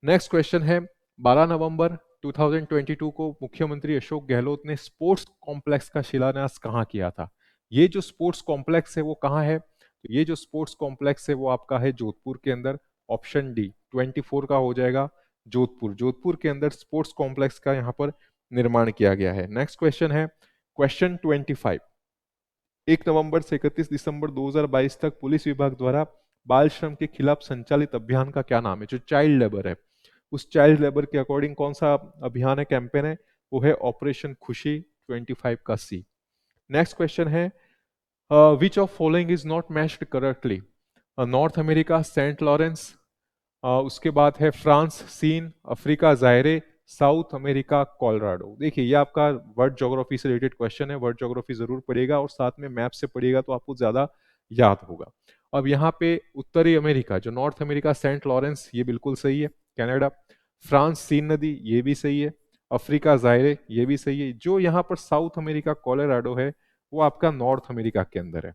Speaker 1: नेक्स्ट क्वेश्चन है, 12 नवंबर 2022 को मुख्यमंत्री अशोक गहलोत ने स्पोर्ट्स कॉम्प्लेक्स का शिलान्यास कहाँ किया था। ये जो स्पोर्ट्स कॉम्प्लेक्स है वो कहाँ है, तो ये जो स्पोर्ट्स कॉम्प्लेक्स है वो आपका है जोधपुर के अंदर, ऑप्शन डी 24 का हो जाएगा जोधपुर। जोधपुर के अंदर स्पोर्ट्स कॉम्प्लेक्स का यहाँ पर निर्माण किया गया है। नेक्स्ट क्वेश्चन है क्वेश्चन 25, 1 नवंबर से 31 दिसंबर 2022 तक पुलिस विभाग द्वारा बाल श्रम के खिलाफ संचालित अभियान का क्या नाम है। जो चाइल्ड लेबर है उस चाइल्ड लेबर के अकॉर्डिंग कौन सा अभियान है, कैंपेन है, वो है ऑपरेशन खुशी 25 का सी। नेक्स्ट क्वेश्चन है, which of following is not matched correctly. North America Saint Lawrence, उसके बाद है France Seine, Africa Zaire, South America Colorado. देखिए ये आपका वर्ल्ड ज्योग्राफी से रिलेटेड क्वेश्चन है, वर्ल्ड ज्योग्राफी जरूर पढ़िएगा और साथ में मैप से पढ़िएगा तो आपको ज्यादा याद होगा। अब यहाँ पे उत्तरी अमेरिका जो नॉर्थ अमेरिका सेंट लॉरेंस ये बिल्कुल सही है, कनाडा। फ्रांस सीन नदी ये भी सही है, अफ्रीका जायरे ये भी सही है। जो यहाँ पर साउथ अमेरिका कोलोराडो है वो आपका नॉर्थ अमेरिका के अंदर है,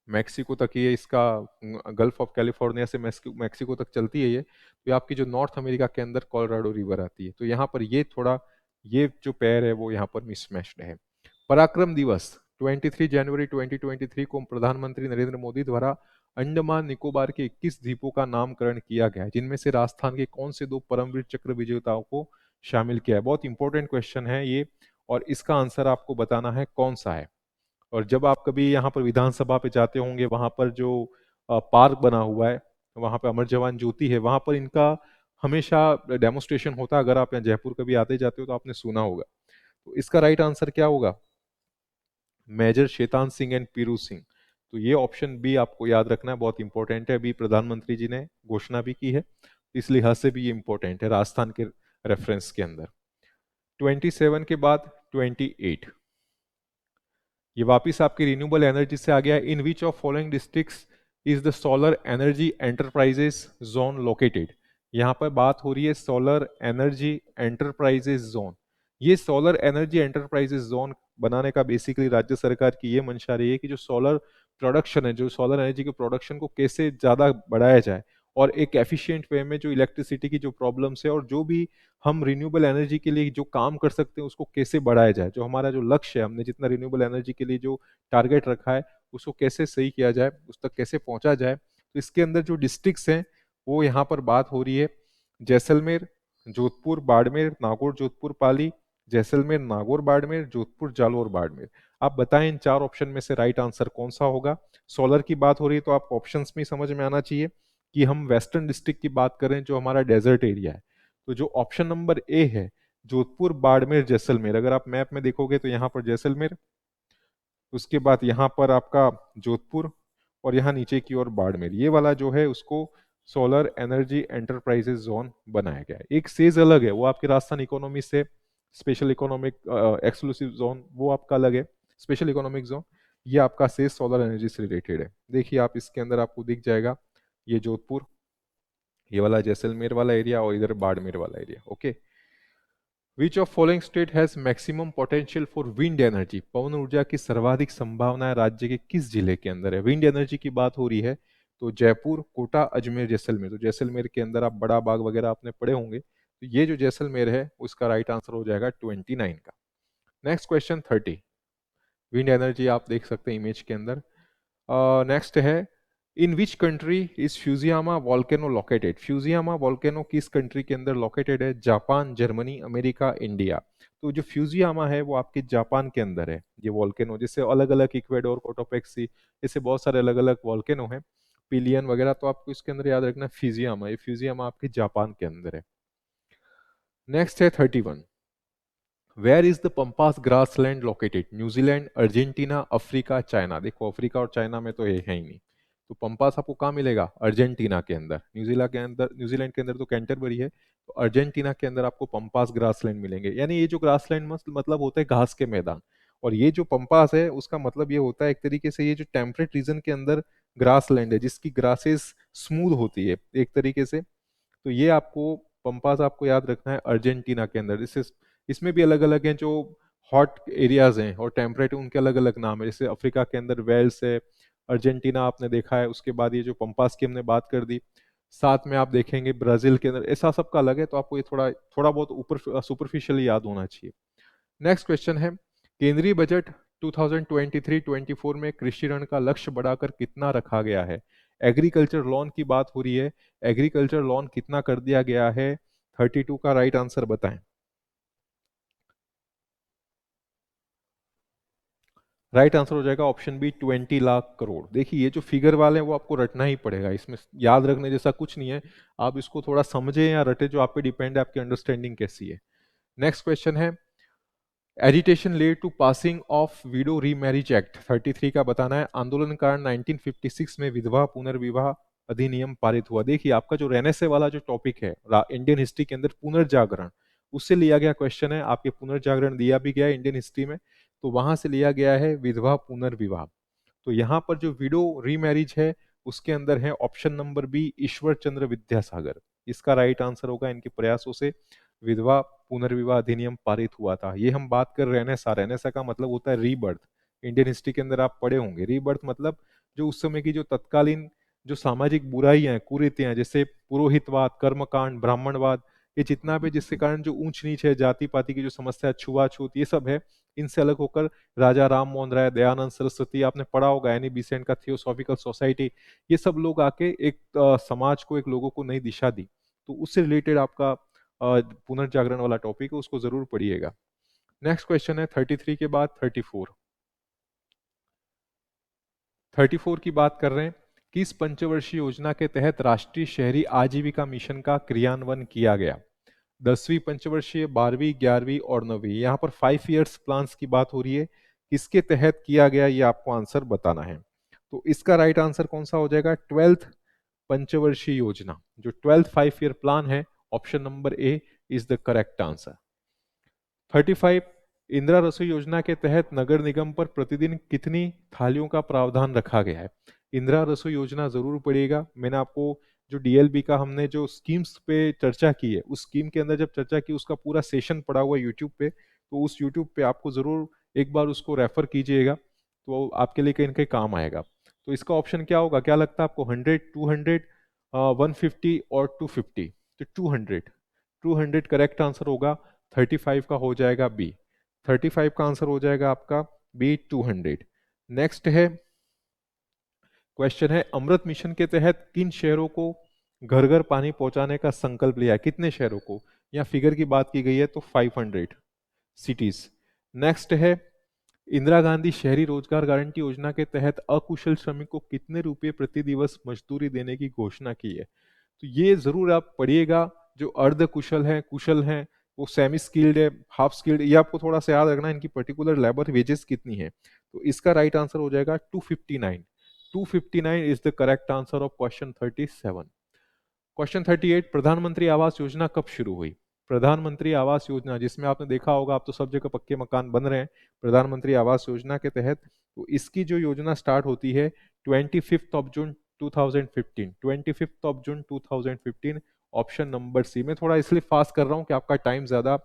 Speaker 1: मैक्सिको तक ये इसका गल्फ ऑफ कैलिफोर्निया से मैक्सिको तक चलती है ये। तो ये आपकी जो नॉर्थ अमेरिका के अंदर कोलोराडो रिवर आती है, तो यहाँ पर ये थोड़ा ये जो पैर है वो यहाँ पर मिसमैच्ड है। पराक्रम दिवस 23 जनवरी 2023 को प्रधानमंत्री नरेंद्र मोदी द्वारा अंडमान निकोबार के 21 द्वीपों का नामकरण किया गया है, जिनमें से राजस्थान के कौन से 2 परमवीर चक्र विजेताओं को शामिल किया है। बहुत इंपॉर्टेंट क्वेश्चन है ये, और इसका आंसर आपको बताना है कौन सा है। और जब आप कभी यहाँ पर विधानसभा पे जाते होंगे, वहां पर जो पार्क बना हुआ है, वहां पे अमर जवान ज्योति है, वहां पर इनका हमेशा डेमोस्ट्रेशन होता है। अगर आप यहाँ जयपुर कभी आते जाते हो तो आपने सुना होगा। तो इसका राइट आंसर क्या होगा, मेजर शैतान सिंह एंड पीरू सिंह। तो ये ऑप्शन बी आपको याद रखना है, बहुत इंपॉर्टेंट है। अभी प्रधानमंत्री जी ने घोषणा भी की है, इस लिहाज से भी ये इंपॉर्टेंट है राजस्थान के रेफरेंस के अंदर। 27 के बाद 28, ये वापिस आपकी रिन्यूएबल एनर्जी से आ गया। In which of following districts is the solar energy enterprises zone located. यहाँ पर बात हो रही है सोलर एनर्जी एंटरप्राइजेस जोन। ये सोलर एनर्जी एंटरप्राइजेस जोन बनाने का बेसिकली राज्य सरकार की ये मंशा रही है कि जो सोलर प्रोडक्शन है, जो सोलर एनर्जी के प्रोडक्शन को कैसे ज़्यादा बढ़ाया जाए और एक एफिशिएंट वे में जो इलेक्ट्रिसिटी की जो प्रॉब्लम्स है और जो भी हम रिन्यूएबल एनर्जी के लिए जो काम कर सकते हैं उसको कैसे बढ़ाया जाए। जो हमारा जो लक्ष्य है, हमने जितना रिन्यूएबल एनर्जी के लिए जो टारगेट रखा है उसको कैसे सही किया जाए, उस तक कैसे पहुंचा जाए। तो इसके अंदर जो डिस्ट्रिक्ट्स हैं वो यहाँ पर बात हो रही है जैसलमेर, जोधपुर, बाड़मेर, नागौर, जोधपुर, पाली, जैसलमेर, नागौर, बाड़मेर, जोधपुर, जालोर, बाड़मेर। आप बताएं इन 4 ऑप्शन में से राइट आंसर कौन सा होगा। सोलर की बात हो रही है तो आपको ऑप्शंस में समझ में आना चाहिए कि हम वेस्टर्न डिस्ट्रिक्ट की बात करें जो हमारा डेजर्ट एरिया है। तो जो ऑप्शन नंबर ए है जोधपुर, बाड़मेर, जैसलमेर। अगर आप मैप में देखोगे तो यहाँ पर जैसलमेर, उसके बाद यहाँ पर आपका जोधपुर, और यहाँ नीचे की ओर बाड़मेर। ये वाला जो है उसको सोलर एनर्जी एंटरप्राइजेस जोन बनाया गया है। एक सेज अलग है, वो आपके राजस्थान इकोनॉमी से स्पेशल इकोनॉमिक एक्सक्लूसिव जोन, वो आपका अलग है। स्पेशल इकोनॉमिक जोन ये आपका सेज सोलर एनर्जी से रिलेटेड है। देखिए आप इसके अंदर आपको दिख जाएगा ये जोधपुर, ये वाला जैसलमेर वाला एरिया, और इधर बाड़मेर वाला area. Okay, which of following state has maximum potential for wind energy? पवन ऊर्जा की सर्वाधिक संभावनाएं राज्य के किस जिले के अंदर है? विंड एनर्जी की बात हो रही है तो जयपुर, कोटा, अजमेर, जैसलमेर। तो जैसलमेर के अंदर आप बड़ा बाग वगैरह आपने पढ़े होंगे, तो ये जो जैसलमेर है उसका राइट आंसर हो जाएगा 29 का। नेक्स्ट क्वेश्चन 30, विंड एनर्जी आप देख सकते हैं इमेज के अंदर। नेक्स्ट है, in which country is Fujiyama volcano located? Fujiyama volcano किस कंट्री के अंदर लोकेटेड है? Japan, Germany, America, India. तो जो फ्यूजियामा है वो आपके जापान के अंदर है। ये वॉल्केनो जैसे अलग अलग इक्वेडोर, कोटोपेक्सी, ऐसे बहुत सारे अलग अलग वॉल्केनो हैं, पिलियन वगैरह, तो आपको इसके अंदर याद रखना फ्यूजियामा, ये फ्यूजियामा आपके जापान के अंदर है। नेक्स्ट है 31, where is the pampas grassland located? New Zealand, Argentina, Africa, China. देखो अफ्रीका और चाइना में तो ये है ही नहीं, तो पंपास आपको कहाँ मिलेगा? अर्जेंटीना के अंदर। न्यूजीलैंड के अंदर, न्यूजीलैंड के अंदर तो कैंटरबरी है, तो अर्जेंटीना के अंदर आपको पंपास ग्रासलैंड मिलेंगे। यानी ये जो ग्रासलैंड मतलब होता है घास के मैदान, और ये जो पंपास है उसका मतलब ये होता है एक तरीके से ये जो टेम्परेट रीजन के अंदर ग्रासलैंड है जिसकी ग्रासेस स्मूथ होती है एक तरीके से, तो ये आपको पंपास आपको याद रखना है अर्जेंटीना के अंदर। इसमें भी अलग अलग हैं जो हॉट एरियाज हैं और टेम्परेट, उनके अलग अलग नाम है। जैसे अफ्रीका के अंदर वेल्स है, अर्जेंटीना आपने देखा है, उसके बाद ये जो पंपास की हमने बात कर दी, साथ में आप देखेंगे ब्राजील के अंदर, ऐसा सबका अलग है, तो आपको ये थोड़ा थोड़ा बहुत ऊपर सुपरफिशियली याद होना चाहिए। नेक्स्ट क्वेश्चन है, केंद्रीय बजट 2023-24 में कृषि ऋण का लक्ष्य बढ़ाकर कितना रखा गया है? एग्रीकल्चर लोन की बात हो रही है, एग्रीकल्चर लोन कितना कर दिया गया है? 32 का राइट आंसर बताएं। राइट आंसर हो जाएगा ऑप्शन बी 20 लाख करोड़। देखिए ये जो फिगर वाले हैं वो आपको रटना ही पड़ेगा, इसमें याद रखने जैसा कुछ नहीं है, आप इसको थोड़ा समझे या रटे जो आप पे डिपेंड है आपकी अंडरस्टैंडिंग कैसी है। नेक्स्ट क्वेश्चन है, agitation led to passing of widow remarriage act 33 का बताना है। आंदोलन कारण 1956 में विधवा पुनर्विवाह अधिनियम पारित हुआ। देखिए आपका जो रेनेसे वाला जो टॉपिक है इंडियन हिस्ट्री के अंदर पुनर्जागरण, उससे लिया गया क्वेश्चन है। आपके पुनर्जागरण दिया भी गया है इंडियन हिस्ट्री में, तो वहां से लिया गया है विधवा पुनर्विवाह। तो यहाँ पर जो विडो रीमैरिज है उसके अंदर है option number B Ishwar Chandra Vidyasagar. इसका राइट आंसर होगा, इनके प्रयासों से विधवा पुनर्विवाह अधिनियम पारित हुआ था। ये हम बात कर रेनेसा, रेनेसा का मतलब होता है रीबर्थ। इंडियन हिस्ट्री के अंदर आप पढ़े होंगे, रीबर्थ मतलब जो उस समय की जो तत्कालीन जो सामाजिक बुराइयां हैं, कुरीतियां, जैसे पुरोहितवाद, कर्मकांड, ब्राह्मणवाद, ये जितना भी जिसके कारण जो ऊंच नीच है, जाति पाति की जो समस्या, छुआछूत, ये सब है, इनसे अलग होकर राजा राम मोहन राय, दयानंद सरस्वती, आपने पढ़ा होगा एनी बिसेंट का थियोसॉफिकल सोसाइटी, ये सब लोग आके एक समाज को, एक लोगों को नई दिशा दी। तो उससे रिलेटेड आपका पुनर्जागरण वाला टॉपिक है, उसको जरूर पढ़िएगा। नेक्स्ट क्वेश्चन है 33 के बाद 34। 34 की बात कर रहे हैं, किस पंचवर्षीय योजना के तहत राष्ट्रीय शहरी आजीविका मिशन का क्रियान्वयन किया गया? 10वीं पंचवर्षीय, 12वीं, 11वीं और 9वीं। यहाँ पर 5 ईयर्स प्लान्स की बात हो रही है, किसके तहत किया गया ये आपको आंसर बताना है। तो इसका राइट आंसर कौन सा हो जाएगा? 12th पंचवर्षीय योजना, जो 12th 5 ईयर प्लान है, option number A is the correct answer. 35, Indira रसोई योजना के तहत नगर निगम पर प्रतिदिन कितनी थालियों का प्रावधान रखा गया है? इंदिरा रसोई योजना जरूर पढ़िएगा। मैंने आपको जो डीएलबी का हमने जो स्कीम्स पे चर्चा की है, उस स्कीम के अंदर जब चर्चा की उसका पूरा सेशन पड़ा हुआ है यूट्यूब पे, तो उस यूट्यूब पे आपको जरूर एक बार उसको रेफर कीजिएगा, तो आपके लिए कहीं ना कहीं काम आएगा। तो इसका ऑप्शन क्या होगा, क्या लगता है आपको? 100, 200, 150 और 250? तो 200, 200 करेक्ट आंसर होगा। 35 का हो जाएगा बी, 35 का आंसर हो जाएगा आपका बी 200। नेक्स्ट है क्वेश्चन है, अमृत मिशन के तहत किन शहरों को घर घर पानी पहुंचाने का संकल्प लिया है? कितने शहरों को? यहाँ फिगर की बात की गई है तो 500 सिटीज। नेक्स्ट है, इंदिरा गांधी शहरी रोजगार गारंटी योजना के तहत अकुशल श्रमिक को कितने रुपए प्रति दिवस मजदूरी देने की घोषणा की है? तो ये जरूर आप पढ़िएगा। जो अर्ध कुशल हैं, कुशल हैं, वो सेमी स्किल्ड है, हाफ स्किल्ड, ये आपको थोड़ा सा याद रखना है, इनकी पर्टिकुलर लेबर वेजेस कितनी है। तो इसका राइट आंसर हो जाएगा 259। 259 is the correct answer of question 37। Question 38, प्रधानमंत्री आवास योजना कब शुरू हुई? प्रधानमंत्री आवास योजना, जिसमें आपने देखा होगा, आप तो सब जगह पक्के मकान बन रहे हैं प्रधानमंत्री आवास योजना के तहत। तो इसकी जो योजना स्टार्ट होती है 25 जून 2015, 25 जून 2015, ऑप्शन नंबर सी। मैं थोड़ा इसलिए फास्ट कर रहा हूँ कि आपका टाइम ज्यादा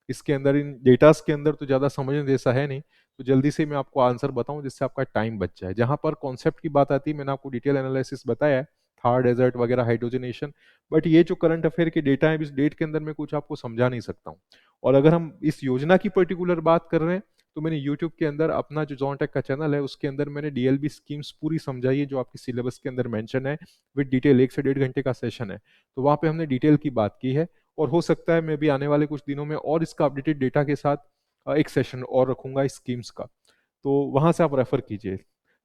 Speaker 1: इसके अंदर, इन डेटास के अंदर तो ज्यादा समझने जैसा है नहीं, तो जल्दी से मैं आपको आंसर बताऊं जिससे आपका टाइम बच जाए। जहां पर कॉन्सेप्ट की बात आती है, मैंने आपको डिटेल एनालिसिस बताया है, थार डेजर्ट वगैरह, हाइड्रोजनेशन, बट ये जो करंट अफेयर के डेटा है इस डेट के अंदर मैं कुछ आपको समझा नहीं सकता हूँ। और अगर हम इस योजना की पर्टिकुलर बात कर रहे हैं, तो मैंने यूट्यूब के अंदर अपना जो जॉनटेक का चैनल है उसके अंदर मैंने डीएलबी स्कीम्स पूरी समझाई है, जो आपकी सिलेबस के अंदर मेंशन है विद डिटेल। 1 से 1.5 घंटे का सेशन है, तो वहां पे हमने डिटेल की बात की है। और हो सकता है मैं भी आने वाले कुछ दिनों में और इसका अपडेटेड डेटा के साथ एक सेशन और रखूंगा इस स्कीम्स का, तो वहां से आप रेफर कीजिए।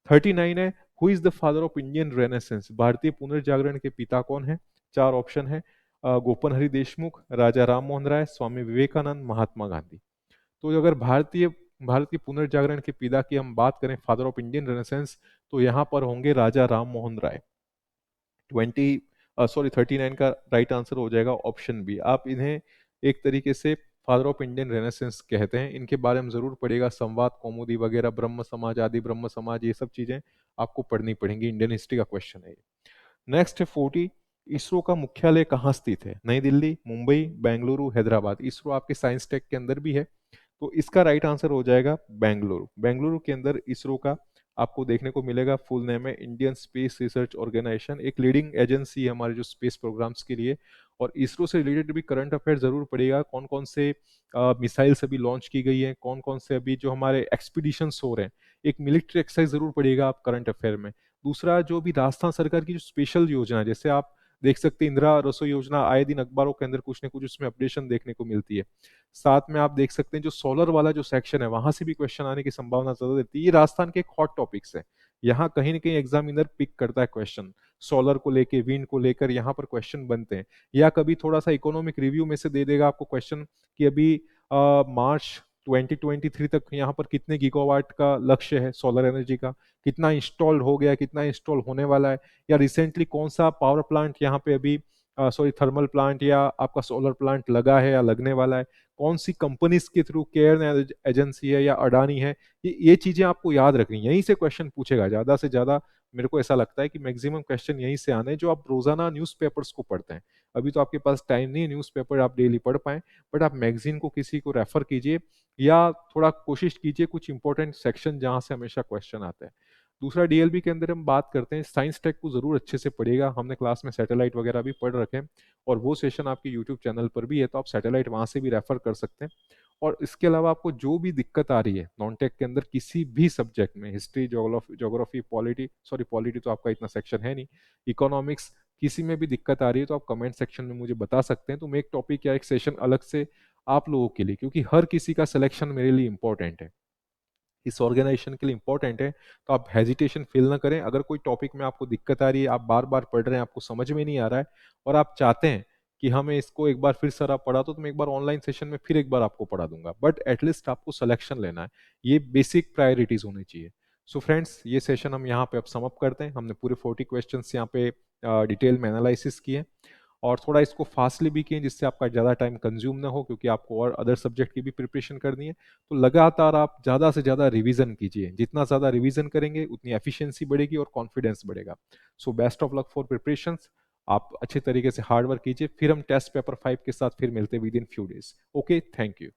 Speaker 1: 39 है, who is the father of Indian renaissance? भारतीय पुनर्जागरण के पिता कौन है? 4 ऑप्शन है, गोपन हरि देशमुख, राजा राम मोहन राय, स्वामी विवेकानंद, महात्मा गांधी। तो अगर भारत के पुनर्जागरण के पिता की हम बात करें, फादर ऑफ इंडियन रेनेसेंस, तो यहाँ पर होंगे राजा राम मोहन राय। 39 का राइट आंसर हो जाएगा ऑप्शन बी। आप इन्हें एक तरीके से फादर ऑफ इंडियन रेनेसेंस कहते हैं। इनके बारे में जरूर पढ़िएगा, संवाद कौमुदी वगैरह, ब्रह्म समाज, आदि ब्रह्म समाज, ये सब चीजें आपको पढ़नी पड़ेंगी। इंडियन हिस्ट्री का क्वेश्चन है ये। नेक्स्ट है 40, इसरो का मुख्यालय कहाँ स्थित है? नई दिल्ली, मुंबई, बेंगलुरु, हैदराबाद। इसरो आपके साइंस टेक के अंदर भी है, तो इसका राइट आंसर हो जाएगा बेंगलुरु। बेंगलुरु के अंदर इसरो का आपको देखने को मिलेगा। फुल नेम है इंडियन स्पेस रिसर्च ऑर्गेनाइजेशन, एक लीडिंग एजेंसी है हमारे जो स्पेस प्रोग्राम्स के लिए। और इसरो से रिलेटेड भी करंट अफेयर जरूर पड़ेगा, कौन कौन से मिसाइल्स अभी लॉन्च की गई है, कौन कौन से अभी जो हमारे एक्सपीडिशंस हो रहे हैं, एक मिलिट्री एक्सरसाइज जरूर पड़ेगा आप करंट अफेयर में। दूसरा, जो भी राजस्थान सरकार की जो स्पेशल योजना है, जैसे आप देख सकते हैं इंदिरा रसोई योजना, आए दिन अखबारों के अंदर कुछ न कुछ उसमें अपडेशन देखने को मिलती है। साथ में आप देख सकते हैं जो सोलर वाला जो सेक्शन है, वहां से भी क्वेश्चन आने की संभावना ज्यादा रहती है। ये राजस्थान के एक हॉट टॉपिक्स है, यहाँ कहीं ना कहीं एग्जामिनर पिक करता है क्वेश्चन, सोलर को लेके, विंड को लेकर यहाँ पर क्वेश्चन बनते हैं। या कभी थोड़ा सा इकोनॉमिक रिव्यू में से दे देगा आपको क्वेश्चन कि अभी मार्च 2023 तक यहाँ पर कितने गीगावाट का लक्ष्य है सोलर एनर्जी का, कितना इंस्टॉल हो गया, कितना इंस्टॉल होने वाला है, या रिसेंटली कौन सा पावर प्लांट यहाँ पे अभी, सॉरी थर्मल प्लांट या आपका सोलर प्लांट लगा है या लगने वाला है, कौन सी कंपनीज के थ्रू, केयर एजेंसी है या अडानी है। ये चीजें आपको याद रखनी, यहीं से क्वेश्चन पूछेगा ज्यादा से ज्यादा। मेरे को ऐसा लगता है कि मैक्सिमम क्वेश्चन यहीं से आने, जो आप रोजाना न्यूज़पेपर्स को पढ़ते हैं। अभी तो आपके पास टाइम नहीं है न्यूज़पेपर आप डेली पढ़ पाए, बट आप मैगजीन को किसी को रेफर कीजिए, या थोड़ा कोशिश कीजिए कुछ इंपॉर्टेंट सेक्शन जहां से हमेशा क्वेश्चन आते हैं। दूसरा, डीएलबी के अंदर हम बात करते हैं, साइंस टेक को जरूर अच्छे से पढ़िएगा। हमने क्लास में सैटेलाइट वगैरह भी पढ़ रखे हैं, और वो सेशन आपके यूट्यूब चैनल पर भी है, तो आप सैटेलाइट वहां से भी रेफर कर सकते हैं। और इसके अलावा आपको जो भी दिक्कत आ रही है नॉन टेक के अंदर किसी भी सब्जेक्ट में, history, geography, polity, sorry polity तो आपका इतना सेक्शन है नहीं, इकोनॉमिक्स, किसी में भी दिक्कत आ रही है तो आप कमेंट सेक्शन में मुझे बता सकते हैं। तो मैं एक टॉपिक या एक सेशन अलग से आप लोगों के लिए, क्योंकि हर किसी का सिलेक्शन मेरे लिए इंपॉर्टेंट है, इस ऑर्गेनाइजेशन के लिए इंपॉर्टेंट है, तो आप हेजिटेशन फील ना करें। अगर कोई टॉपिक में आपको दिक्कत आ रही है, आप बार बार पढ़ रहे हैं, आपको समझ में नहीं आ रहा है, और आप चाहते हैं कि हमें इसको एक बार फिर सर आप पढ़ा तो मैं एक बार ऑनलाइन सेशन में फिर एक बार आपको पढ़ा दूंगा, बट एटलीस्ट आपको सिलेक्शन लेना है, ये बेसिक प्रायोरिटीज होनी चाहिए। सो फ्रेंड्स, ये सेशन हम यहाँ पे अब समअप करते हैं। हमने पूरे 40 क्वेश्चंस यहाँ पे डिटेल में एनालिसिस किए, और थोड़ा इसको फास्टली भी किए जिससे आपका ज़्यादा टाइम कंज्यूम ना हो, क्योंकि आपको और अदर सब्जेक्ट की भी प्रिपरेशन करनी है। तो लगातार आप ज़्यादा से ज़्यादा रिवीजन कीजिए, जितना ज़्यादा रिवीजन करेंगे उतनी एफिशिएंसी बढ़ेगी और कॉन्फिडेंस बढ़ेगा। So best of luck for preparations. आप अच्छे तरीके से हार्ड वर्क कीजिए, फिर हम टेस्ट पेपर 5 के साथ फिर मिलते with in few days. Okay, thank you.